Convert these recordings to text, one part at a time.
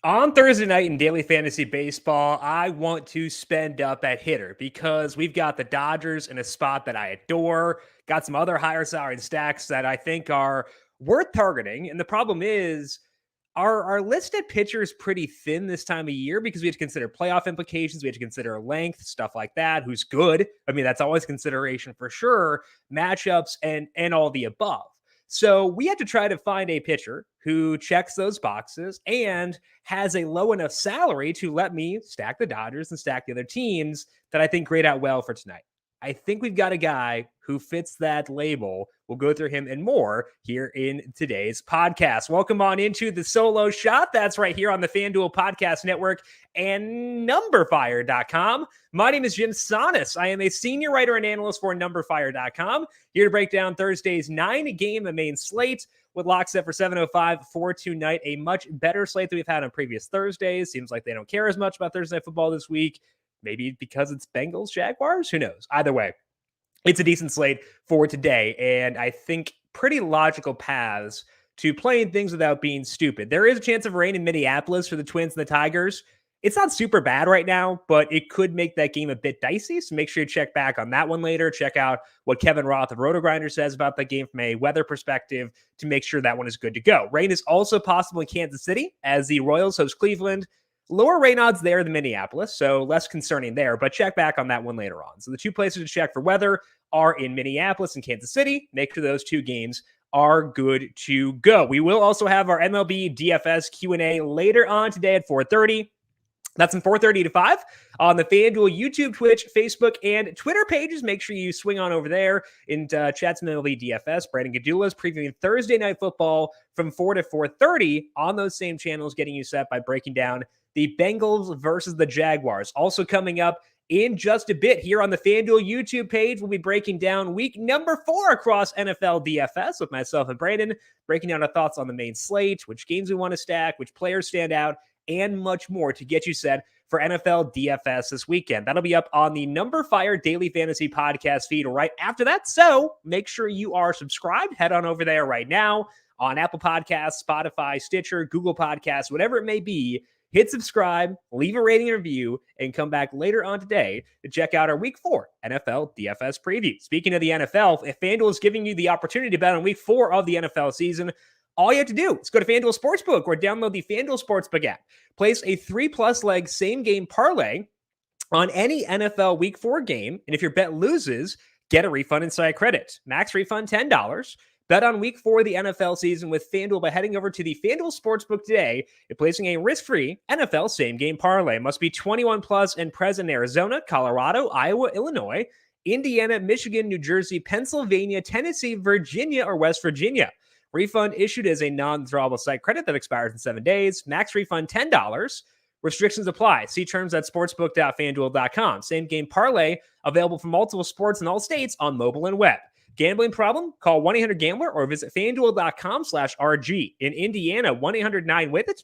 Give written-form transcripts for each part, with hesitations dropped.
On Thursday night in daily fantasy baseball, I want to spend up at hitter because we've got the Dodgers in a spot that I adore, got some other higher salaried stacks that I think are worth targeting. And the problem is, our listed pitcher is pretty thin this time of year because we have to consider playoff implications. We have to consider length, stuff like that. Who's good? I mean, that's always consideration for sure. Matchups and all the above. So we had to try to find a pitcher who checks those boxes and has a low enough salary to let me stack the Dodgers and stack the other teams that I think grade out well for tonight. I think we've got a guy who fits that label. We'll go through him and more here in today's podcast. Welcome on into the solo shot. That's right here on the FanDuel Podcast Network and numberFire.com. My name is Jim Sonis. I am a senior writer and analyst for numberFire.com. Here to break down Thursday's 9-game main slate with locks set for 7:05 for tonight. A much better slate than we've had on previous Thursdays. Seems like they don't care as much about Thursday Night Football this week. Maybe because it's Bengals, Jaguars, who knows? Either way, it's a decent slate for today, and I think pretty logical paths to playing things without being stupid. There is a chance of rain in Minneapolis for the Twins and the Tigers. It's not super bad right now, but it could make that game a bit dicey, so make sure you check back on that one later. Check out what Kevin Roth of RotoGrinder says about that game from a weather perspective to make sure that one is good to go. Rain is also possible in Kansas City as the Royals host Cleveland. Lower rain odds there than Minneapolis, so less concerning there, but check back on that one later on. So the two places to check for weather are in Minneapolis and Kansas City. Make sure those two games are good to go. We will also have our MLB DFS Q&A later on today at 4:30. That's from 4:30 to 5 on the FanDuel YouTube, Twitch, Facebook, and Twitter pages. Make sure you swing on over there and chat some MLB DFS. Brandon Gadula is previewing Thursday Night Football from 4 to 4:30 on those same channels, getting you set by breaking down the Bengals versus the Jaguars. Also coming up in just a bit here on the FanDuel YouTube page, we'll be breaking down week number 4 across NFL DFS with myself and Brandon, breaking down our thoughts on the main slate, which games we want to stack, which players stand out, and much more to get you set for NFL DFS this weekend. That'll be up on the numberFire Daily Fantasy Podcast feed right after that. So make sure you are subscribed. Head on over there right now on Apple Podcasts, Spotify, Stitcher, Google Podcasts, whatever it may be. Hit subscribe, leave a rating and review, and come back later on today to check out our Week 4 NFL DFS preview. Speaking of the NFL, if FanDuel is giving you the opportunity to bet on Week 4 of the NFL season, all you have to do is go to FanDuel Sportsbook or download the FanDuel Sportsbook app. Place a 3+ leg same-game parlay on any NFL Week 4 game, and if your bet loses, get a refund and site credit. Max refund $10. Bet on Week 4 of the NFL season with FanDuel by heading over to the FanDuel Sportsbook today and placing a risk-free NFL same-game parlay. Must be 21 plus and present in Arizona, Colorado, Iowa, Illinois, Indiana, Michigan, New Jersey, Pennsylvania, Tennessee, Virginia, or West Virginia. Refund issued as a non-withdrawable site credit that expires in 7 days. Max refund $10. Restrictions apply. See terms at sportsbook.fanduel.com. Same-game parlay available for multiple sports in all states on mobile and web. Gambling problem? Call 1-800-GAMBLER or visit FanDuel.com/RG. In Indiana, 1-800-9-WITH-IT.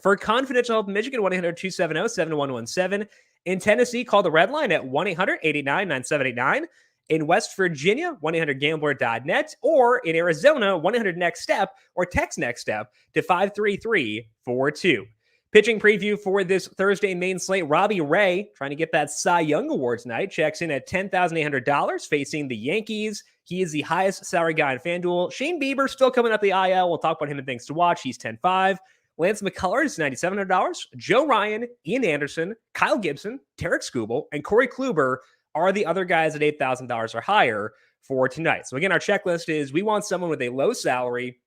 For confidential help in Michigan, 1-800-270-7117. In Tennessee, call the Red Line at 1-800-889-9789. In West Virginia, 1-800-GAMBLER.net. Or in Arizona, 1-800-NEXT-STEP or text NEXT STEP to 53342. Pitching preview for this Thursday main slate. Robbie Ray, trying to get that Cy Young Award tonight, checks in at $10,800 facing the Yankees. He is the highest salary guy in FanDuel. Shane Bieber still coming up the IL. We'll talk about him and things to watch. He's 10.5. Lance McCullers is $9,700. Joe Ryan, Ian Anderson, Kyle Gibson, Tarek Skubal, and Corey Kluber are the other guys at $8,000 or higher for tonight. So again, our checklist is we want someone with a low salary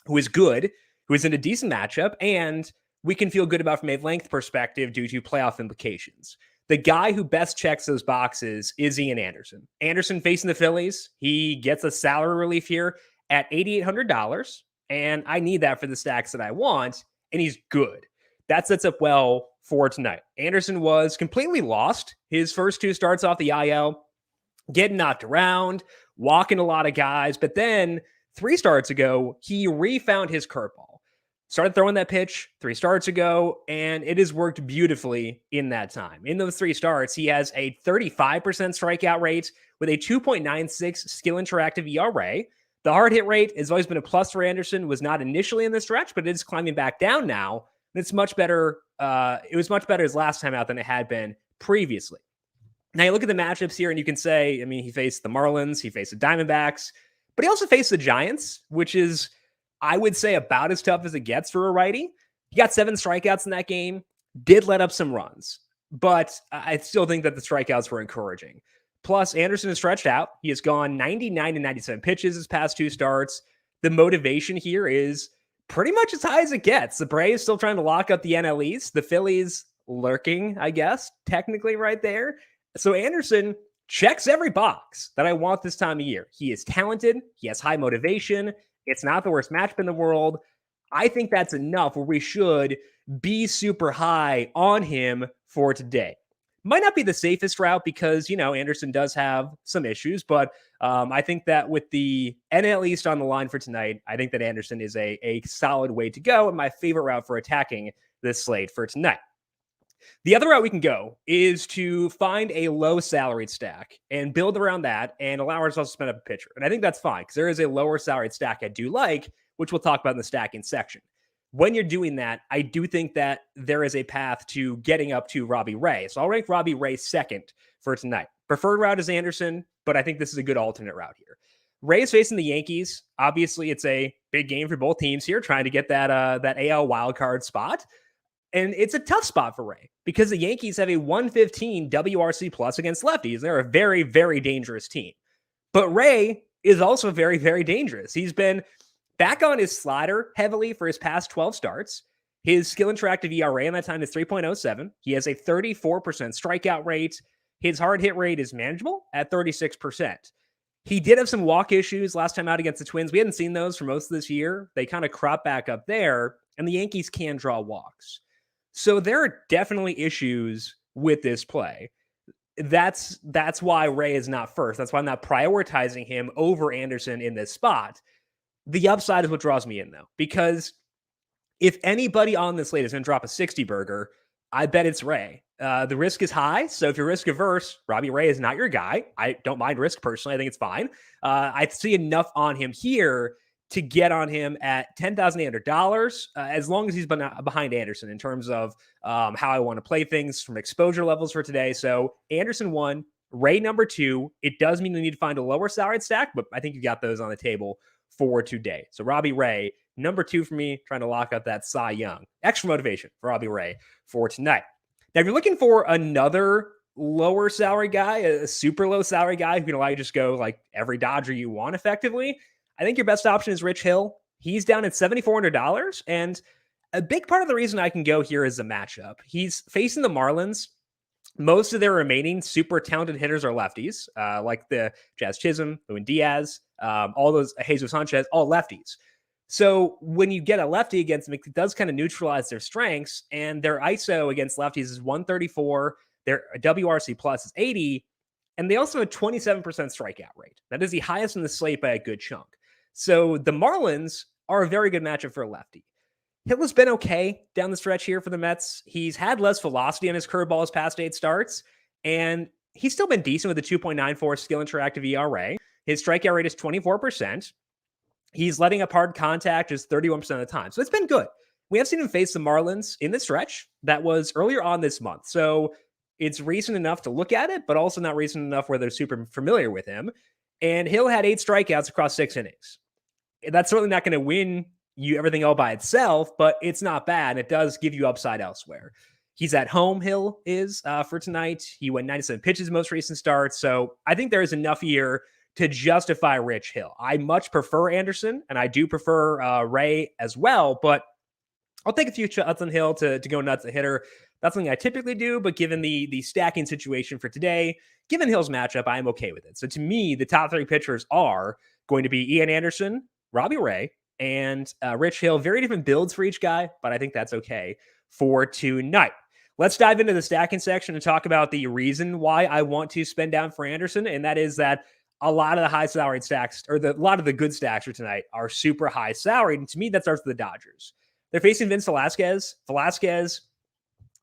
who is good, who is in a decent matchup, and we can feel good about from a length perspective due to playoff implications. The guy who best checks those boxes is Ian Anderson. Anderson facing the Phillies. He gets a salary relief here at $8,800, and I need that for the stacks that I want, and he's good. That sets up well for tonight. Anderson was completely lost his first 2 starts off the IL, getting knocked around, walking a lot of guys, but then 3 starts ago, he refound his curveball. Started throwing that pitch 3 starts ago, and it has worked beautifully in that time. In those 3 starts, he has a 35% strikeout rate with a 2.96 skill interactive ERA. The hard hit rate has always been a plus for Anderson, was not initially in the stretch, but it is climbing back down now. And it's much better. It was much better his last time out than it had been previously. Now you look at the matchups here and you can say, I mean, he faced the Marlins, he faced the Diamondbacks, but he also faced the Giants, which is, I would say, about as tough as it gets for a righty. He got 7 strikeouts in that game, did let up some runs, but I still think that the strikeouts were encouraging. Plus, Anderson is stretched out. He has gone 99 to 97 pitches his past 2 starts. The motivation here is pretty much as high as it gets. The Braves still trying to lock up the NL East. The Phillies lurking, I guess, technically right there. So Anderson checks every box that I want this time of year. He is talented. He has high motivation. It's not the worst matchup in the world. I think that's enough where we should be super high on him for today. Might not be the safest route because, Anderson does have some issues, but I think that with the NL East on the line for tonight, I think that Anderson is a solid way to go and my favorite route for attacking this slate for tonight. The other route we can go is to find a low salaried stack and build around that and allow ourselves to spend up a pitcher. And I think that's fine because there is a lower salaried stack I do like, which we'll talk about in the stacking section. When you're doing that, I do think that there is a path to getting up to Robbie Ray. So I'll rank Robbie Ray second for tonight. Preferred route is Anderson, but I think this is a good alternate route here. Ray is facing the Yankees. Obviously, it's a big game for both teams here, trying to get that AL wildcard spot. And it's a tough spot for Ray because the Yankees have a 115 WRC plus against lefties. They're a very, very dangerous team. But Ray is also very, very dangerous. He's been back on his slider heavily for his past 12 starts. His skill interactive ERA in that time is 3.07. He has a 34% strikeout rate. His hard hit rate is manageable at 36%. He did have some walk issues last time out against the Twins. We hadn't seen those for most of this year. They kind of crop back up there, and the Yankees can draw walks. So there are definitely issues with this play. That's why Ray is not first. That's why I'm not prioritizing him over Anderson in this spot. The upside is what draws me in, though, because if anybody on this slate is going to drop a 60 burger, I bet it's Ray. The risk is high, so if you're risk averse, Robbie Ray is not your guy. I don't mind risk personally. I think it's fine. I see enough on him here to get on him at $10,800 as long as he's behind Anderson in terms of how I want to play things from exposure levels for today. So Anderson 1, Ray number 2. It does mean you need to find a lower salaried stack, but I think you got those on the table for today. So Robbie Ray, number 2 for me, trying to lock up that Cy Young. Extra motivation for Robbie Ray for tonight. Now, if you're looking for another lower salary guy, a super low salary guy who can allow you to just go like every Dodger you want effectively, I think your best option is Rich Hill. He's down at $7,400. And a big part of the reason I can go here is the matchup. He's facing the Marlins. Most of their remaining super talented hitters are lefties, like the Jazz Chisholm, Luis Diaz, all those Jesus Sanchez, all lefties. So when you get a lefty against them, it does kind of neutralize their strengths. And their ISO against lefties is 134. Their WRC plus is 80. And they also have a 27% strikeout rate. That is the highest in the slate by a good chunk. So the Marlins are a very good matchup for a lefty. Hill has been okay down the stretch here for the Mets. He's had less velocity on his curveball his past 8 starts, and he's still been decent with a 2.94 skill interactive ERA. His strikeout rate is 24%. He's letting up hard contact just 31% of the time. So it's been good. We have seen him face the Marlins in the stretch. That was earlier on this month. So it's recent enough to look at it, but also not recent enough where they're super familiar with him. And Hill had 8 strikeouts across 6 innings. That's certainly not going to win you everything all by itself, but it's not bad. It does give you upside elsewhere. He's at home, Hill is, for tonight. He went 97 pitches most recent start. So I think there is enough here to justify Rich Hill. I much prefer Anderson, and I do prefer Ray as well, but I'll take a few shots on Hill to go nuts a hitter. That's something I typically do, but given the stacking situation for today, given Hill's matchup, I'm okay with it. So to me, the top 3 pitchers are going to be Ian Anderson, Robbie Ray, and Rich Hill. Very different builds for each guy, but I think that's okay for tonight. Let's dive into the stacking section and talk about the reason why I want to spend down for Anderson, and that is that a lot of the high salaried stacks, or a lot of the good stacks for tonight, are super high salaried, and to me, that starts with the Dodgers. They're facing Vince Velasquez. Velasquez,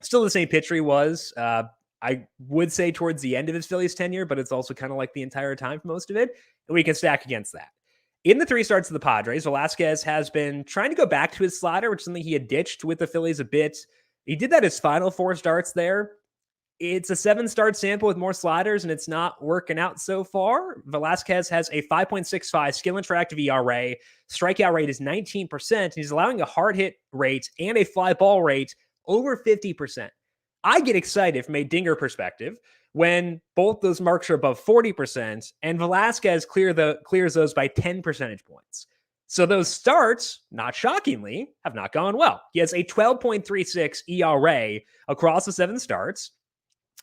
still the same pitcher he was. I would say towards the end of his Phillies tenure, but it's also kind of like the entire time for most of it, and we can stack against that. In the 3 starts of the Padres, Velasquez has been trying to go back to his slider, which is something he had ditched with the Phillies a bit. He did that his final 4 starts there. It's a 7-start sample with more sliders, and it's not working out so far. Velasquez has a 5.65 skill interactive ERA. Strikeout rate is 19%. He's allowing a hard hit rate and a fly ball rate over 50%. I get excited from a dinger perspective when both those marks are above 40%, and Velasquez clears those by 10 percentage points. So those starts, not shockingly, have not gone well. He has a 12.36 ERA across the 7 starts.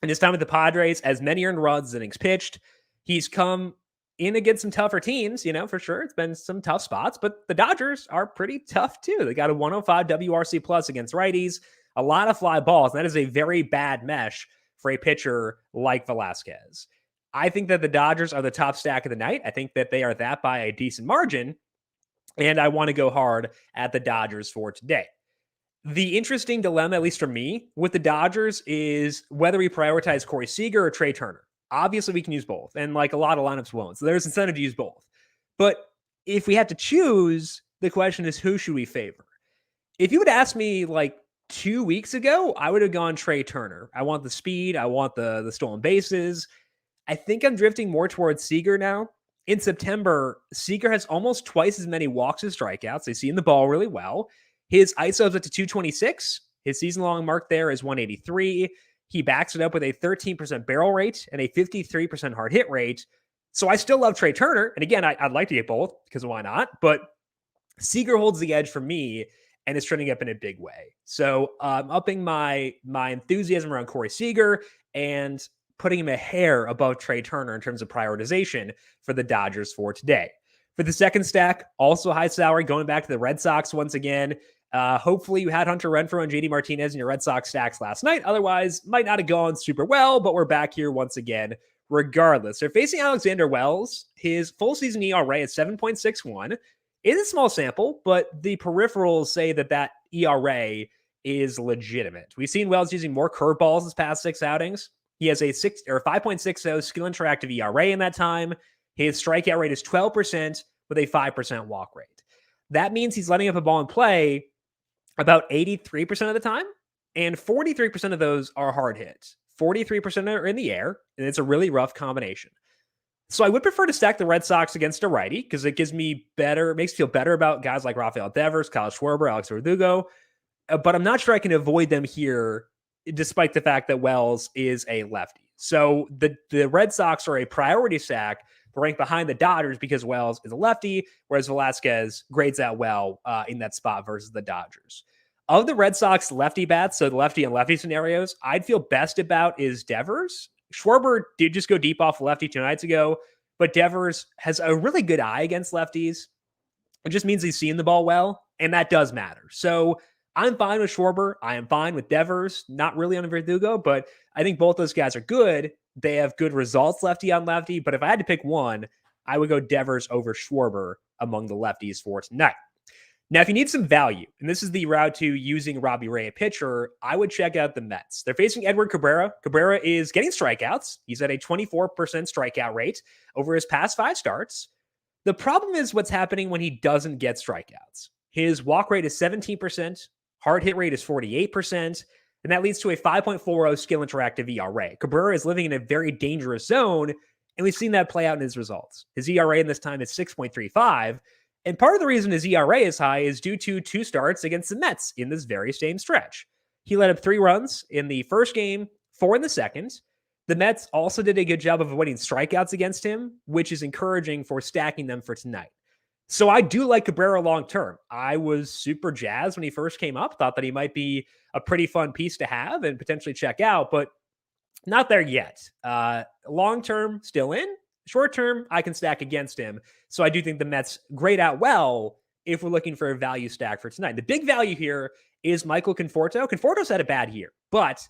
In his time with the Padres, as many earned runs as innings pitched, he's come in against some tougher teams, for sure. It's been some tough spots, but the Dodgers are pretty tough too. They got a 105 WRC plus against righties, a lot of fly balls, and that is a very bad mesh for a pitcher like Velasquez. I think that the Dodgers are the top stack of the night. I think that they are that by a decent margin, and I want to go hard at the Dodgers for today. The interesting dilemma, at least for me, with the Dodgers is whether we prioritize Corey Seager or Trey Turner. Obviously, we can use both, and like a lot of lineups won't. So there's incentive to use both. But if we have to choose, the question is, who should we favor? If you would ask me like 2 weeks ago, I would have gone Trey Turner. I want the speed. I want the stolen bases. I think I'm drifting more towards Seager now. In September, Seager has almost twice as many walks as strikeouts. They see in the ball really well. His ISO is up to 226. His season-long mark there is 183. He backs it up with a 13% barrel rate and a 53% hard hit rate. So I still love Trey Turner. And again, I'd like to get both because why not? But Seager holds the edge for me and is trending up in a big way. So upping my enthusiasm around Corey Seager and putting him a hair above Trey Turner in terms of prioritization for the Dodgers for today. For the second stack, also high salary, going back to the Red Sox once again. Hopefully you had Hunter Renfroe and JD Martinez in your Red Sox stacks last night. Otherwise, might not have gone super well, but we're back here once again regardless. They're facing Alexander Wells. His full season ERA is 7.61. It is a small sample, but the peripherals say that ERA is legitimate. We've seen Wells using more curveballs his past 6 outings. He has a 5.60 skill interactive ERA in that time. His strikeout rate is 12% with a 5% walk rate. That means he's letting up a ball in play about 83% of the time, and 43% of those are hard hits. 43% are in the air, and it's a really rough combination. So I would prefer to stack the Red Sox against a righty because it makes me feel better about guys like Rafael Devers, Kyle Schwarber, Alex Verdugo, but I'm not sure I can avoid them here despite the fact that Wells is a lefty. So the Red Sox are a priority stack, ranked behind the Dodgers because Wells is a lefty, whereas Velasquez grades out well in that spot versus the Dodgers. Of the Red Sox lefty bats, so the lefty and lefty scenarios, I'd feel best about is Devers. Schwarber did just go deep off lefty 2 nights ago, but Devers has a really good eye against lefties. It just means he's seeing the ball well, and that does matter. So I'm fine with Schwarber. I am fine with Devers. Not really on Verdugo, but I think both those guys are good. They have good results lefty on lefty, but if I had to pick one, I would go Devers over Schwarber among the lefties for tonight. Now, if you need some value, and this is the route to using Robbie Ray at pitcher, I would check out the Mets. They're facing Edward Cabrera. Cabrera is getting strikeouts. He's at a 24% strikeout rate over his past 5 starts. The problem is what's happening when he doesn't get strikeouts. His walk rate is 17%, hard hit rate is 48%, and that leads to a 5.40 skill interactive ERA. Cabrera is living in a very dangerous zone, and we've seen that play out in his results. His ERA in this time is 6.35, and part of the reason his ERA is high is due to 2 starts against the Mets in this very same stretch. He let up 3 runs in the first game, 4 in the second. The Mets also did a good job of avoiding strikeouts against him, which is encouraging for stacking them for tonight. So I do like Cabrera long-term. I was super jazzed when he first came up, thought that he might be a pretty fun piece to have and potentially check out, but not there yet. Long-term, still in. Short-term, I can stack against him. So I do think the Mets grade out well if we're looking for a value stack for tonight. The big value here is Michael Conforto. Conforto's had a bad year, but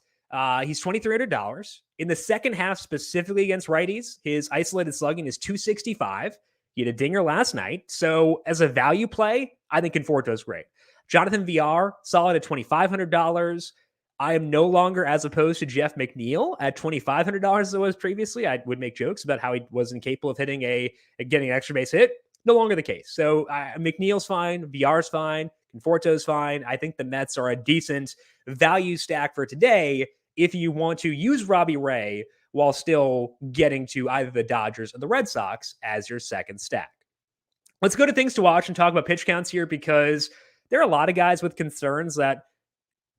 he's $2,300. In the second half, specifically against righties, his isolated slugging is 265. He had a dinger last night. So as a value play, I think Conforto's great. Jonathan VR, solid at $2,500. I am no longer as opposed to Jeff McNeil at $2,500 as I was previously. I would make jokes about how he was incapable of getting an extra base hit. no longer the case. So McNeil's fine, VR's fine, Conforto's fine. I think the Mets are a decent value stack for today if you want to use Robbie Ray while still getting to either the Dodgers or the Red Sox as your second stack. Let's go to things to watch and talk about pitch counts here, because there are a lot of guys with concerns that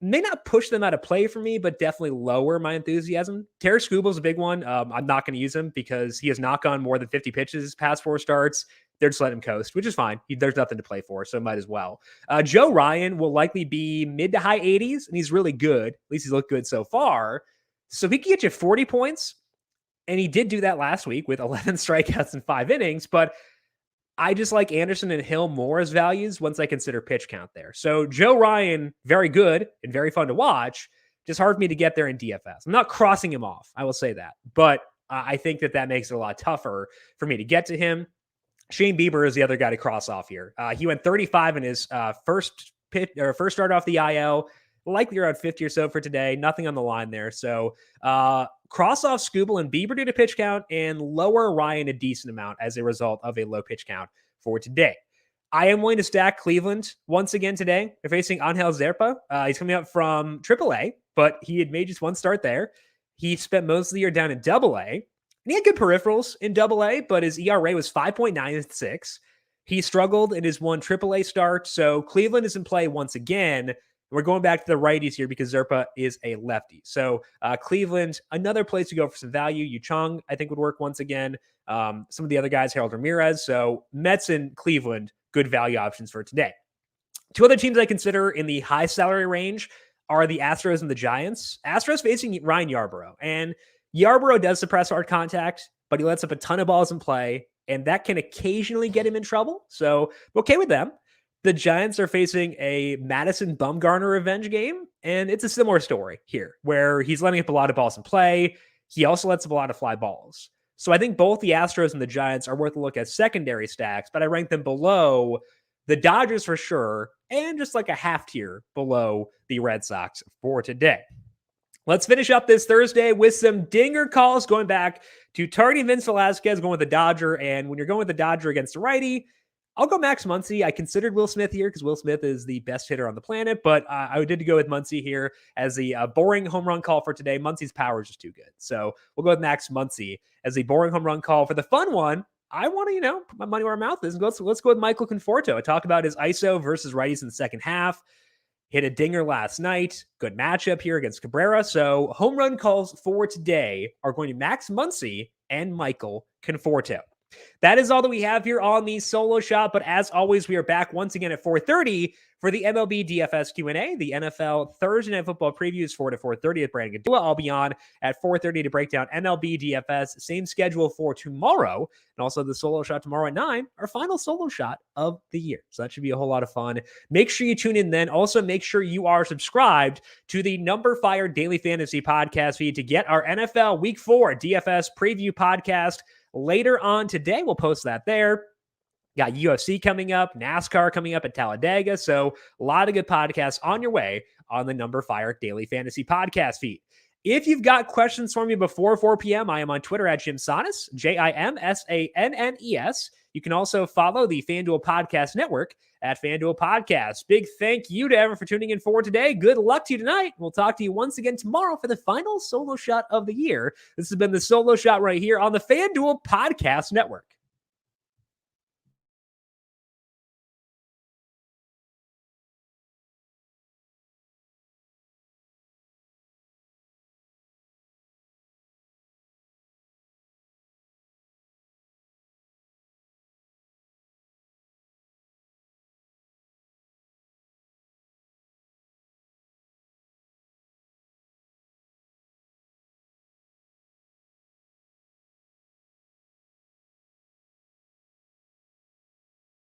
may not push them out of play for me, but definitely lower my enthusiasm. Terry Scubal's a big one. I'm not going to use him because he has not gone more than 50 pitches his past 4 starts. They're just letting him coast, which is fine. There's nothing to play for, so might as well. Joe Ryan will likely be mid to high 80s, and he's really good. At least he's looked good so far. So he can get you 40 points, and he did do that last week with 11 strikeouts in 5 innings, but I just like Anderson and Hill more as values once I consider pitch count there. So Joe Ryan, very good and very fun to watch. Just hard for me to get there in DFS. I'm not crossing him off, I will say that. But I think that makes it a lot tougher for me to get to him. Shane Bieber is the other guy to cross off here. He went 35 in his first start off the IL, likely around 50 or so for today. Nothing on the line there. So cross off Scooble and Bieber due to pitch count, and lower Ryan a decent amount as a result of a low pitch count for today. I am willing to stack Cleveland once again today. They're facing Angel Zerpa. He's coming up from AAA, but he had made just 1 start there. He spent most of the year down in AA, and he had good peripherals in AA, but his ERA was 5.96. He struggled in his 1 AAA start, so Cleveland is in play once again. We're going back to the righties here because Zerpa is a lefty. So Cleveland, another place to go for some value. Yu Chang, I think, would work once again. Some of the other guys, Harold Ramirez. So Mets and Cleveland, good value options for today. 2 other teams I consider in the high salary range are the Astros and the Giants. Astros facing Ryan Yarbrough. And Yarbrough does suppress hard contact, but he lets up a ton of balls in play, and that can occasionally get him in trouble. So I'm okay with them. The Giants are facing a Madison Bumgarner revenge game, and it's a similar story here, where he's letting up a lot of balls in play. He also lets up a lot of fly balls. So I think both the Astros and the Giants are worth a look at secondary stacks, but I rank them below the Dodgers for sure, and just like a half tier below the Red Sox for today. Let's finish up this Thursday with some dinger calls, going back to targeting Vince Velasquez, going with the Dodger. And when you're going with the Dodger against the righty, I'll go Max Muncy. I considered Will Smith here because Will Smith is the best hitter on the planet, but I did go with Muncy here as the boring home run call for today. Muncy's power is just too good. So we'll go with Max Muncy as the boring home run call. For the fun one, I want to, put my money where my mouth is. And let's go with Michael Conforto. I talked about his ISO versus righties in the second half. Hit a dinger last night. Good matchup here against Cabrera. So home run calls for today are going to Max Muncy and Michael Conforto. That is all that we have here on the Solo Shot. But as always, we are back once again at 4:30 for the MLB DFS Q&A. The NFL Thursday Night Football previews 4 to 4:30 at Brandon Gadula. I'll be on at 4:30 to break down MLB DFS. Same schedule for tomorrow. And also the Solo Shot tomorrow at 9, our final Solo Shot of the year. So that should be a whole lot of fun. Make sure you tune in then. Also, make sure you are subscribed to the numberFire Daily Fantasy Podcast feed to get our NFL Week 4 DFS preview podcast later on today. We'll post that there. Got UFC coming up, NASCAR coming up at Talladega. So a lot of good podcasts on your way on the numberFire Daily Fantasy Podcast feed. If you've got questions for me before 4 p.m., I am on Twitter at JimSannes, JimSannes. You can also follow the FanDuel Podcast Network at FanDuel Podcast. Big thank you to everyone for tuning in for today. Good luck to you tonight. We'll talk to you once again tomorrow for the final Solo Shot of the year. This has been the Solo Shot right here on the FanDuel Podcast Network.